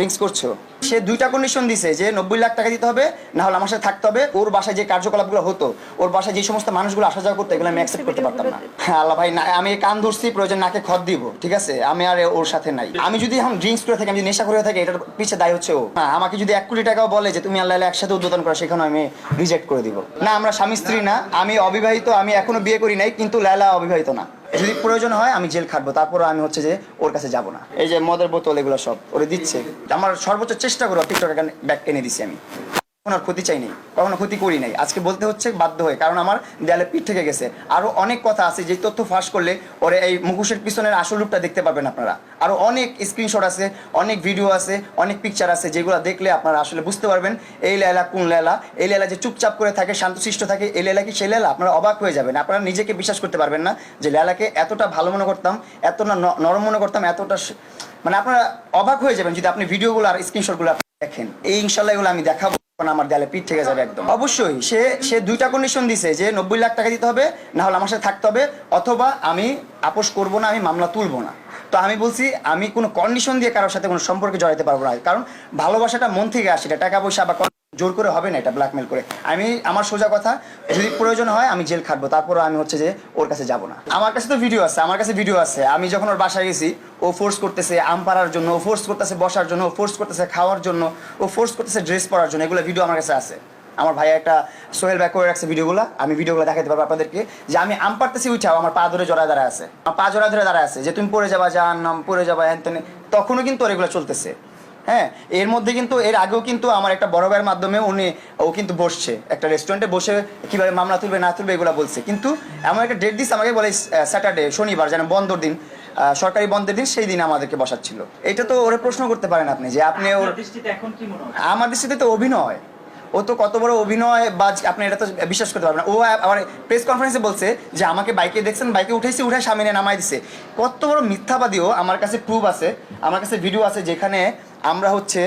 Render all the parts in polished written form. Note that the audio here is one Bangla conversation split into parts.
ড্রিঙ্কস করছো। সে দুইটা কন্ডিশন দিছে যে 90 লাখ টাকা দিতে হবে, না হলে আমার সাথে থাকতে হবে। ওর বাসায় যে কার্যকলাপগুলো হতো, ওর বাসায় যে সমস্ত মানুষগুলো আসা যাওয়া করতো, এগুলো আমি অ্যাকসেপ্ট করতে পারতাম না। হ্যাঁ আল্লাহ ভাই, আমি কান ধরছি, প্রয়োজন নাকে খত দিব, ঠিক আছে? আমি আর ওর সাথে নাই। আমি যদি এখন ড্রিঙ্কস করে থাকি, আমি যদি নেশা করে থাকি, এটার পিছিয়ে দায় হচ্ছে ও। হ্যাঁ, আমাকে যদি 1 কোটি টাকাও বলে যে তুমি আল্লাহ একসাথে উদ্বোধন করো, সেখানে আমি রিজেক্ট করে দিব। না, আমরা স্বামী স্ত্রী না, আমি অবিবাহিত, আমি এখনো বিয়ে করি নাই, কিন্তু লায়লা অবিবাহিত না। যদি প্রয়োজন হয় আমি জেল খাটবো, তারপরে আমি হচ্ছে যে ওর কাছে যাব না। এই যে মদের বোতল এগুলো সব ওরে দিচ্ছে, আমার সর্বোচ্চ চেষ্টা করবো টিকটক ব্যাগ এনে দিছি আমি। কখনো ক্ষতি চাই নাই, কখনো ক্ষতি করি নাই, আজকে বলতে হচ্ছে বাধ্য হয়ে, কারণ আমার দেয়ালে পিঠ থেকে গেছে। আরো অনেক কথা আছে যে তথ্য ফাঁস করলে ওরে এই মুখোশের পিছনের আসল রূপটা দেখতে পাবেন আপনারা। আরো অনেক স্ক্রিনশট আছে, অনেক ভিডিও আছে, অনেক পিকচার আছে, যেগুলো দেখলে আপনারা আসলে বুঝতে পারবেন এই লায়লা কোন লায়লা। এই লায়লা যে চুপচাপ করে থাকে, শান্তশিষ্ট থাকে, এই লায়লা কি সেই লায়লা? আপনারা অবাক হয়ে যাবেন, আপনারা নিজেকে বিশ্বাস করতে পারবেন না যে লায়লাকে এতটা ভালো মনে করতাম, এতটা নরম মনে করতাম, এতটা মানে আপনারা অবাক হয়ে যাবেন যদি আপনি ভিডিওগুলো আর স্ক্রিনশটগুলো দেখেন। এই ইনশাল্লাহ এগুলো আমি দেখাবো, আমার দেয়ালে পিঠ থেকে যাবে একদম অবশ্যই। সে দুইটা কন্ডিশন দিছে যে 90 লাখ টাকা দিতে হবে, না হলে আমার সাথে থাকতে হবে, অথবা আমি আপোষ করবো না, আমি মামলা তুলবো না। তো আমি বলছি আমি কোনো কন্ডিশন দিয়ে কারোর সাথে কোনো সম্পর্কে জড়াতে পারবো না, কারণ ভালোবাসাটা মন থেকে আসে, এটা টাকা পয়সা বা জোর করে হবে না, এটা ব্ল্যাকমেল করে। আমি আমার সোজা কথা, যদি প্রয়োজন হয় আমি জেল খাটবো, তারপরে আমি হচ্ছে যে ওর কাছে যাব না। আমার কাছে তো ভিডিও আছে, আমার কাছে ভিডিও আছে, আমি যখন ওর বাসায় গেছি, ও ফোর্স করতেছে আম পাড়ার জন্য, ও ফোর্স করতেছে বসার জন্য, ও ফোর্স করতেছে খাওয়ার জন্য, ও ফোর্স করতেছে ড্রেস পরার জন্য। এগুলো ভিডিও আমার কাছে আছে। আমার ভাইয়া একটা সোহেল ব্যাক করে রাখছে ভিডিওগুলো, আমি ভিডিওগুলো দেখাতে পারবো আপনাদেরকে, যে আমি আম পাড়তেছি, উঠাও আমার পা ধরে জড়ায় দাঁড়ায় আছে, আমার পা জড়ায় ধরে দাঁড়ায় আছে, যে তুমি পড়ে যাবা, যান নাম পড়ে যাবা এনতেনে। তখনও কিন্তু ওর এগুলো চলতেছে। হ্যাঁ, এর মধ্যে কিন্তু এর আগেও কিন্তু আমার একটা বড় ভাইয়ের মাধ্যমে ও কিন্তু বসছে একটা রেস্টুরেন্টে বসে, কিভাবে মামলা তুলবে না তুলবে এগুলো বলছে। কিন্তু এমন একটা ডেট দিস আমাকে বলে স্যাটারডে, শনিবার, যেন বন্ধর দিন, সরকারি বন্ধের দিন, সেই দিন আমাদেরকে বসাচ্ছিল। এটা তো ওরে প্রশ্ন করতে পারেন আপনি যে আপনি ওর আমার দৃষ্টিতে তো অভিনয়, ও তো কত বড় অভিনয় বাজ, আপনি এটা তো বিশ্বাস করতে পারবেন না। ও আমার প্রেস কনফারেন্সে বলছে যে আমাকে বাইকে দেখছেন, বাইকে উঠেছি, উঠে সামনে নামাই দিছে। কত বড় মিথ্যাবাদীও, আমার কাছে প্রুফ আছে, আমার কাছে ভিডিও আছে, যেখানে আমরা হচ্ছে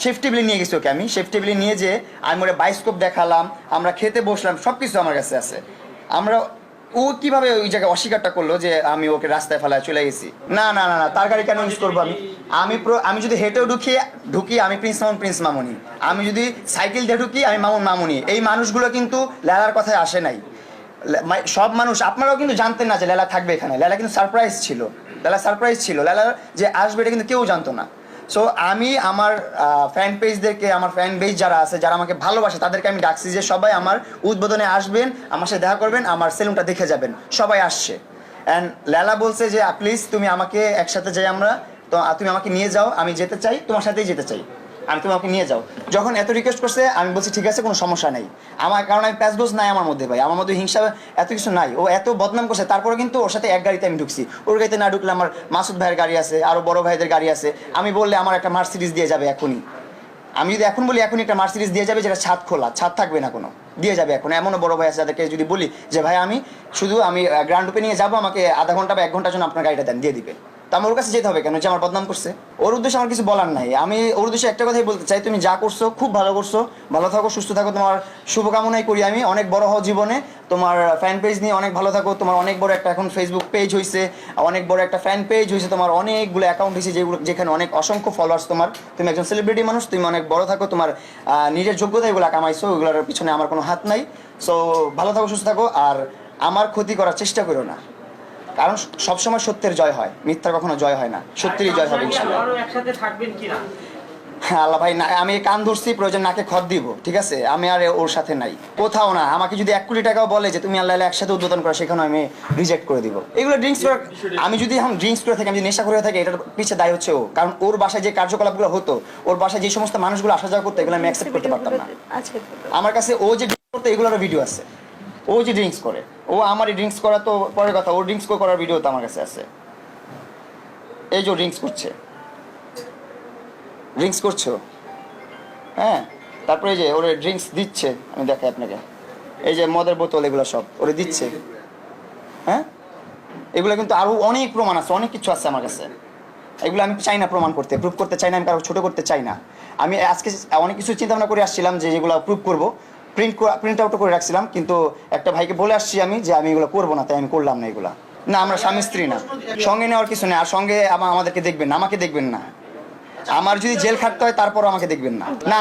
শেফ টেবিলে নিয়ে গেছি ওকে, আমি শেফ টেবিলে নিয়ে যে আমি ওরা বায়োস্কোপ দেখালাম, আমরা খেতে বসলাম, সব কিছু আমার কাছে আছে। আমরা ও কিভাবে ওই জায়গায় অস্বীকারটা করলো যে আমি ওকে রাস্তায় ফেলায় চলে গেছি? না না না না, তার গাড়ি কেন ইউজ করবো আমি? আমি যদি হেঁটেও ঢুকি আমি প্রিন্স মামুনি, আমি যদি সাইকেল দিয়ে ঢুকি আমি মামুনি। এই মানুষগুলো কিন্তু লেলার কথায় আসে নাই। সব মানুষ, আপনারাও কিন্তু জানতেন না যে লেলা থাকবে এখানে। লেলা কিন্তু সারপ্রাইজ ছিল, লেলা যে আসবে এটা কিন্তু কেউ জানতো না। সো আমি আমার ফ্যান পেজদেরকে, আমার ফ্যান বেজ যারা আছে, যারা আমাকে ভালোবাসে, তাদেরকে আমি ডাকছি যে সবাই আমার উদ্বোধনে আসবেন, আমার সাথে দেখা করবেন, আমার সেলুনটা দেখে যাবেন। সবাই আসছে। অ্যান্ড লেলা বলছে যে প্লিজ তুমি আমাকে একসাথে যাই আমরা, তো তুমি আমাকে নিয়ে যাও, আমি যেতে চাই, তোমার সাথেই যেতে চাই, আমি তোমাকে নিয়ে যাও। যখন এত রিকোয়েস্ট করছে আমি বলছি ঠিক আছে, কোনো সমস্যা নেই আমার, কারণ আমি প্যাচগোজ নাই আমার মধ্যে, ভাই আমার মধ্যে হিংসা এত কিছু নাই। ও এত বদনাম করছে, তারপরে কিন্তু ওর সাথে এক গাড়িতে আমি ঢুকছি। ওর গাড়িতে না ঢুকলে আমার মাসুদ ভাইয়ের গাড়ি আছে, আরও বড় ভাইদের গাড়ি আছে। আমি বললে আমার একটা মার্সিডিজ দিয়ে যাবে এখনই। আমি যদি এখন বলি এখনই একটা মার্সিডিজ দিয়ে যাবে, যেটা ছাদ খোলা, ছাদ থাকবে না কোনো, দিয়ে যাবে এখন। এমনও বড় ভাই আছে যাদেরকে যদি বলি যে ভাই আমি গ্র্যান্ড রূপে নিয়ে যাবো, আমাকে আধা ঘন্টা বা 1 ঘন্টার জন্য আপনার গাড়িটা দেন, দিয়ে দিবে। তো আমার ওর কাছে যেতে হবে কেন যে আমার বদনাম করছে? ওর উদ্দেশ্যে আমার কিছু বলার নাই। আমি ওর উদ্দেশ্যে একটা কথাই বলতে চাই, তুমি যা করছো খুব ভালো করছো, ভালো থাকো, সুস্থ থাকো, তোমার শুভকামনাই করি আমি। অনেক বড় হও জীবনে, তোমার ফ্যান পেজ নিয়ে অনেক ভালো থাকো, তোমার অনেক বড় একটা এখন ফেসবুক পেজ হয়েছে, অনেক বড় একটা ফ্যান পেজ হয়েছে, তোমার অনেকগুলো অ্যাকাউন্ট হয়েছে, যেখানে অনেক অসংখ্য ফলোয়ার্স তোমার, তুমি একজন সেলিব্রিটি মানুষ, তুমি অনেক বড় থাকো, তোমার নিজের যোগ্যতা এগুলো কামাইছো, ওগুলোর পিছনে আমার কোনো হাত নাই। সো ভালো থাকো, সুস্থ থাকো, আর আমার ক্ষতি করার চেষ্টা করো না, কারণ সবসময় সত্যের জয় হয়, মিথ্যার কখনো জয় হয় না, সত্যেরই জয় হবে ইনশাআল্লাহ। হ্যাঁ আল্লাহ ভাই, আমি কান ধরছি, প্রয়োজন নাকে খত দিব, ঠিক আছে? আমি আর ওর সাথে নাই, কোথাও না। আমাকে যদি 1 কোটি টাকাও বলে যে তুমি আল্লাহ একসাথে উদ্বোধন করো, সেখানে আমি রিজেক্ট করে দিব। এগুলো ড্রিঙ্কস করে, আমি যদি এখন ড্রিঙ্কস করে থাকি, আমি যদি নেশা করে থাকি, এটার পিছিয়ে দায় হচ্ছে ও। কারণ ওর বাসায় যে কার্যকলাপগুলো হতো, ওর বাসায় যে সমস্ত মানুষগুলো আসা যাওয়া করতো, এগুলো আমি অ্যাকসেপ্ট করতে পারতাম না। আমার কাছে ও যে করতো এগুলোর ভিডিও আছে, ও যে ড্রিঙ্কস করে, ও আমারই ড্রিঙ্কস করা তো পরের কথা, ও ড্রিঙ্কস করার ভিডিও তো আমার কাছে আছে। এই যে ড্রিঙ্কস করছো, হ্যাঁ, তারপরে এই যে ওরে ড্রিঙ্কস দিচ্ছে, আমি দেখাই আপনাকে, এই যে মদের বোতল এগুলো সব ওরে দিচ্ছে। হ্যাঁ, এগুলো কিন্তু আরও অনেক প্রমাণ আছে, অনেক কিছু আছে আমার কাছে। এগুলো আমি চাই না প্রমাণ করতে, প্রুভ করতে চাই না, আমি কারো ছোটো করতে চাই না। আমি আজকে অনেক কিছু চিন্তা ভাবনা করে আসছিলাম যে যেগুলো প্রুভ করবো, প্রিন্ট আউটও করে রাখছিলাম, কিন্তু একটা ভাইকে বলে আসছি আমি যে আমি এগুলো করবো না, তাই আমি করলাম না এগুলা। না, আমরা স্বামী স্ত্রী না, সঙ্গে নেওয়ার কিছু নেই। আর সঙ্গে আমাদেরকে দেখবেন না, আমাকে দেখবেন না, আমার যদি জেল খাটতে হয় তারপরও আমাকে দেখবেন না। না